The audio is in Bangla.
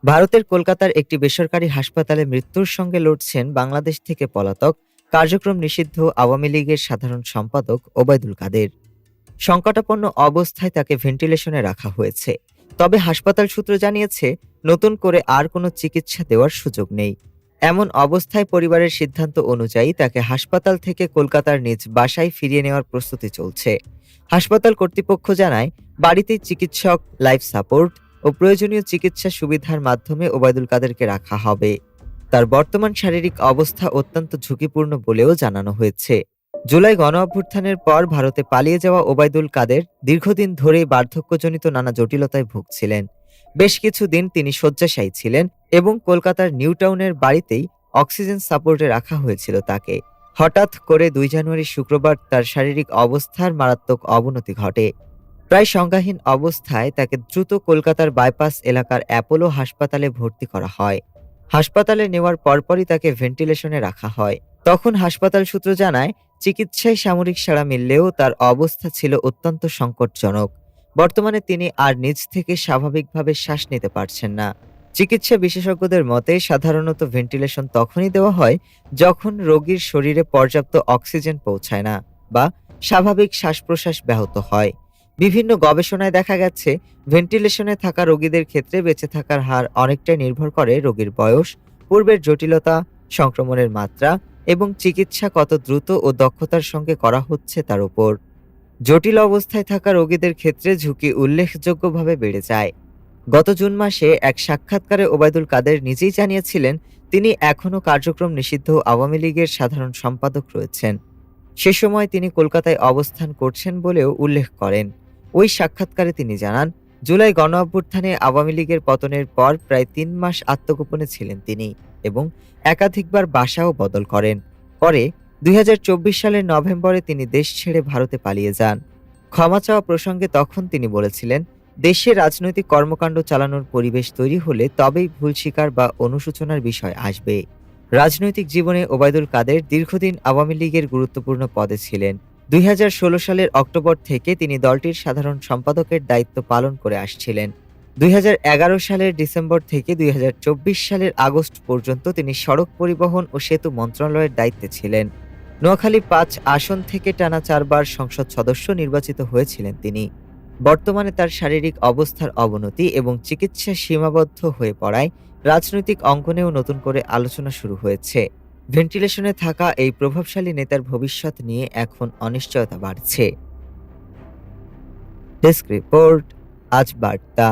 ভারতের কলকাতার একটি বেসরকারি হাসপাতালে মৃত্যুর সঙ্গে লড়ছেন বাংলাদেশ থেকে পলাতক কার্যক্রম নিষিদ্ধ আওয়ামী লীগের সাধারণ সম্পাদক ওবায়দুল কাদের। সংকটাপন্ন অবস্থায় তাকে ভেন্টিলেশনে রাখা হয়েছে। তবে হাসপাতাল সূত্র জানিয়েছে, নতুন করে আর কোনো চিকিৎসা দেওয়ার সুযোগ নেই। এমন অবস্থায় পরিবারের সিদ্ধান্ত অনুযায়ী তাকে হাসপাতাল থেকে কলকাতার নিজ বাসায় ফিরিয়ে নেওয়ার প্রস্তুতি চলছে। হাসপাতাল কর্তৃপক্ষ জানায়, বাড়িতেই চিকিৎসক, লাইফ সাপোর্ট ও প্রয়োজনীয় চিকিৎসা সুবিধার মাধ্যমে ওবায়দুল কাদেরকে রাখা হবে। তার বর্তমান শারীরিক অবস্থা অত্যন্ত ঝুঁকিপূর্ণ বলেও জানানো হয়েছে। জুলাই গণঅভ্যুত্থানের পর ভারতে পালিয়ে যাওয়া ওবায়দুল কাদের দীর্ঘদিন ধরেই বার্ধক্যজনিত নানা জটিলতায় ভুগছিলেন। বেশ কিছুদিন তিনি শয্যাশায়ী ছিলেন এবং কলকাতার নিউ টাউনের বাড়িতেই অক্সিজেন সাপোর্টে রাখা হয়েছিল তাকে। হঠাৎ করে 2 জানুয়ারি শুক্রবার তার শারীরিক অবস্থার মারাত্মক অবনতি ঘটে। প্রায় সংজ্ঞাহীন অবস্থায় তাকে দ্রুত কলকাতার বাইপাস এলাকার অ্যাপোলো হাসপাতালে ভর্তি করা হয়। হাসপাতালে নেওয়ার পরপরই তাকে ভেন্টিলেশনে রাখা হয়। তখন হাসপাতাল সূত্র জানায়, চিকিৎসায় সামরিক সাড়া মিললেও তার অবস্থা ছিল অত্যন্ত সংকটজনক। বর্তমানে তিনি আর নিজ থেকে স্বাভাবিকভাবে শ্বাস নিতে পারছেন না। চিকিৎসা বিশেষজ্ঞদের মতে সাধারণত ভেন্টিলেশন তখনই দেওয়া হয় যখন রোগীর শরীরে পর্যাপ্ত অক্সিজেন পৌঁছায় না বা স্বাভাবিক শ্বাস প্রশ্বাস ব্যাহত হয়। বিভিন্ন গবেষণায় দেখা গেছে, ভেন্টিলেশনে থাকা রোগীদের ক্ষেত্রে বেঁচে থাকার হার অনেকটাই নির্ভর করে রোগীর বয়স, পূর্বের জটিলতা, সংক্রমণের মাত্রা এবং চিকিৎসা কত দ্রুত ও দক্ষতার সঙ্গে করা হচ্ছে তার উপর। জটিল অবস্থায় থাকা রোগীদের ক্ষেত্রে ঝুঁকি উল্লেখযোগ্যভাবে বেড়ে যায়। গত জুন মাসে এক সাক্ষাৎকারে ওবায়দুল কাদের নিজেই জানিয়েছিলেন, তিনি এখনও কার্যক্রম নিষিদ্ধ আওয়ামী লীগের সাধারণ সম্পাদক রয়েছেন। সে সময় তিনি কলকাতায় অবস্থান করছেন বলেও উল্লেখ করেন। ওই সাক্ষাৎকারে তিনি জানান, জুলাই গণঅভ্যুত্থানে আওয়ামী লীগের পতনের পর প্রায় 3 মাস আত্মগোপনে ছিলেন তিনি এবং একাধিকবার বাসাও বদল করেন। পরে 2024 সালের নভেম্বরে তিনি দেশ ছেড়ে ভারতে পালিয়ে যান। ক্ষমা চাওয়া প্রসঙ্গে তখন তিনি বলেছিলেন, দেশে রাজনৈতিক কর্মকাণ্ড চালানোর পরিবেশ তৈরি হলে তবেই ভুল স্বীকার বা অনুশোচনার বিষয় আসবে। রাজনৈতিক জীবনে ওবায়দুল কাদের দীর্ঘদিন আওয়ামী লীগের গুরুত্বপূর্ণ পদে ছিলেন। 2016 সালের অক্টোবর থেকে তিনি দলটির সাধারণ সম্পাদকের দায়িত্ব পালন করে আসছিলেন। 2011 সালের ডিসেম্বর থেকে 2024 সালের আগস্ট পর্যন্ত তিনি সড়ক পরিবহন ও সেতু মন্ত্রণালয়ের দায়িত্বে ছিলেন। নোয়াখালী 5 আসন থেকে টানা 4 বার সংসদ সদস্য নির্বাচিত হয়েছিলেন তিনি। বর্তমানে তার শারীরিক অবস্থার অবনতি এবং চিকিৎসা সীমাবদ্ধ হয়ে পড়ায় রাজনৈতিক অঙ্গনেও নতুন করে আলোচনা শুরু হয়েছে। ভেন্টিলেশনে থাকা এই প্রভাবশালী নেতার ভবিষ্যৎ নিয়ে এখন অনিশ্চয়তা বাড়ছে। ডেস্ক রিপোর্ট, আজ বার্তা।